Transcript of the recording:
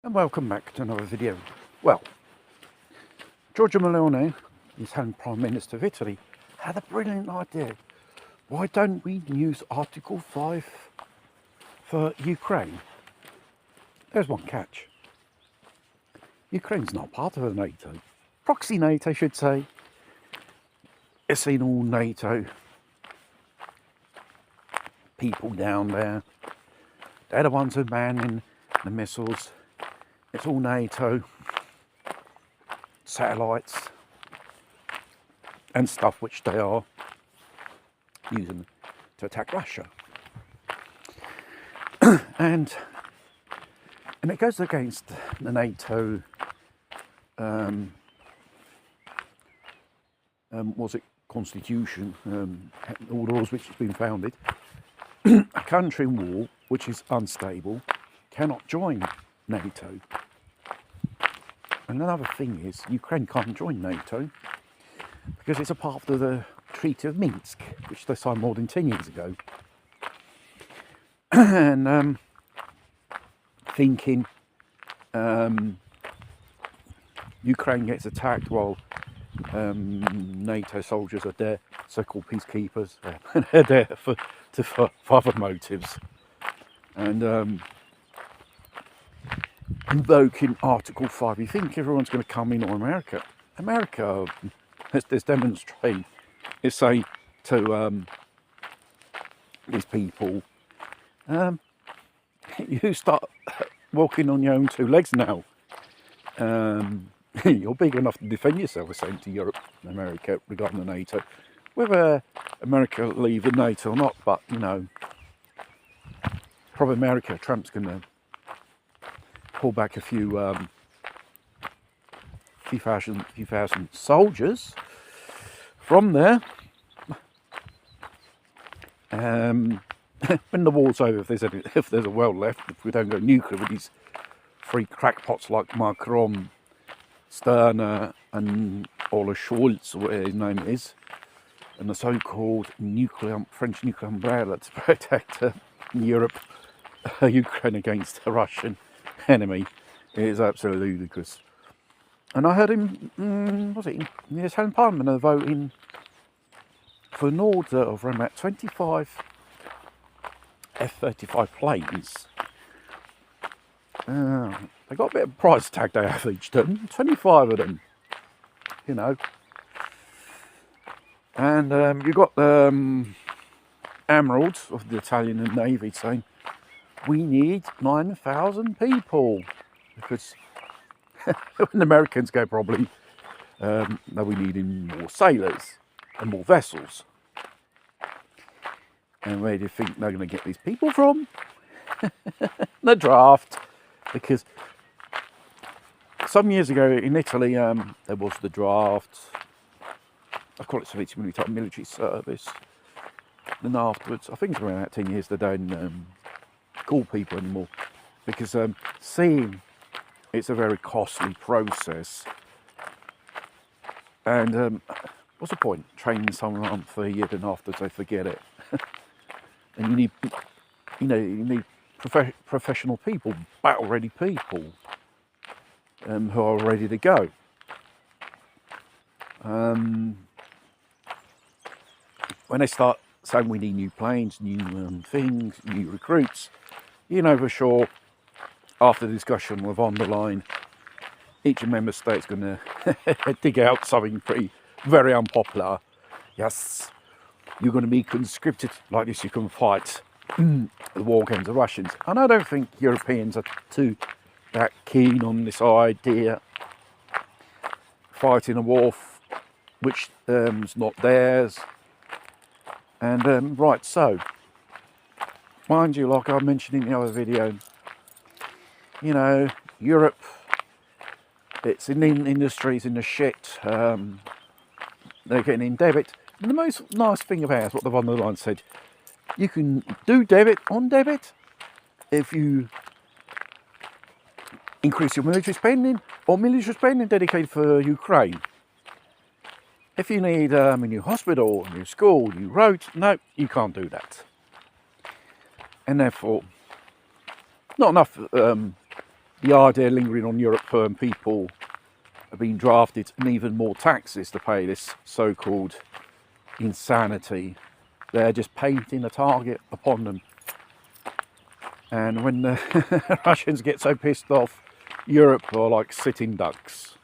and welcome back to another video. Well, Giorgia Meloni, the Italian Prime Minister of Italy, had a brilliant idea. Why don't we use Article 5 for Ukraine? There's one catch. Ukraine's not part of NATO. Proxy NATO, I should say. It's seen all NATO people down there. They're the ones who are manning the missiles. It's all NATO satellites and stuff which they are using to attack Russia. and it goes against the NATO constitution, all the laws which has been founded. A country in war which is unstable cannot join NATO. And another thing is, Ukraine can't join NATO because it's a part of the Treaty of Minsk, which they signed more than 10 years ago. And thinking Ukraine gets attacked while NATO soldiers are there, so-called peacekeepers. They're there for other motives. And invoking Article 5. You think everyone's going to come in on America? America, let's demonstrate. It's say to these people, you start walking on your own two legs now. You're big enough to defend yourself, we're saying to Europe and America regarding the NATO. Whether America leave the NATO or not, but you know, probably America, Trump's going to pull back a few thousand soldiers from there. When the war's over, if there's a world left, if we don't go nuclear with these three crackpots like Macron, Sterner and Olaf Scholz, or whatever his name is, and the so-called French nuclear umbrella to protect Europe, Ukraine against the Russian enemy. It is absolutely ludicrous. And I heard him, in the Italian Parliament, voting for an order of around about 25 F-35 planes. They got a bit of price tag they have each done, 25 of them, you know. And you've got the Admirals of the Italian Navy saying, we need 9,000 people. Because when the Americans go, probably, they'll be needing more sailors and more vessels. And where do you think they're going to get these people from? The draft. Because some years ago in Italy, there was the draft. I call it military service. Then afterwards, I think it's around 10 years, they don't call people anymore. Because seeing it's a very costly process. And what's the point? Training someone for a year and afterwards they forget it. And you need professional people, battle-ready people who are ready to go. When they start saying we need new planes, new things, new recruits, you know for sure, after the discussion with von der Leyen, each member state's going to dig out something very unpopular. Yes, you're going to be conscripted, like this you can fight the war against the Russians. And I don't think Europeans are that keen on this idea, fighting a war which is not theirs. And right so, mind you, like I mentioned in the other video, you know, Europe, it's in the industries in the shit. They're getting in debit. And the most nice thing about it is what the von der Leyen said. You can do debit on debit if you increase your military spending, or military spending dedicated for Ukraine. If you need a new hospital, a new school, new roads, no, you can't do that. And therefore, not enough the idea lingering on Europe firm people are being drafted and even more taxes to pay this so-called insanity. They're just painting a target upon them. And when the Russians get so pissed off, Europe are like sitting ducks.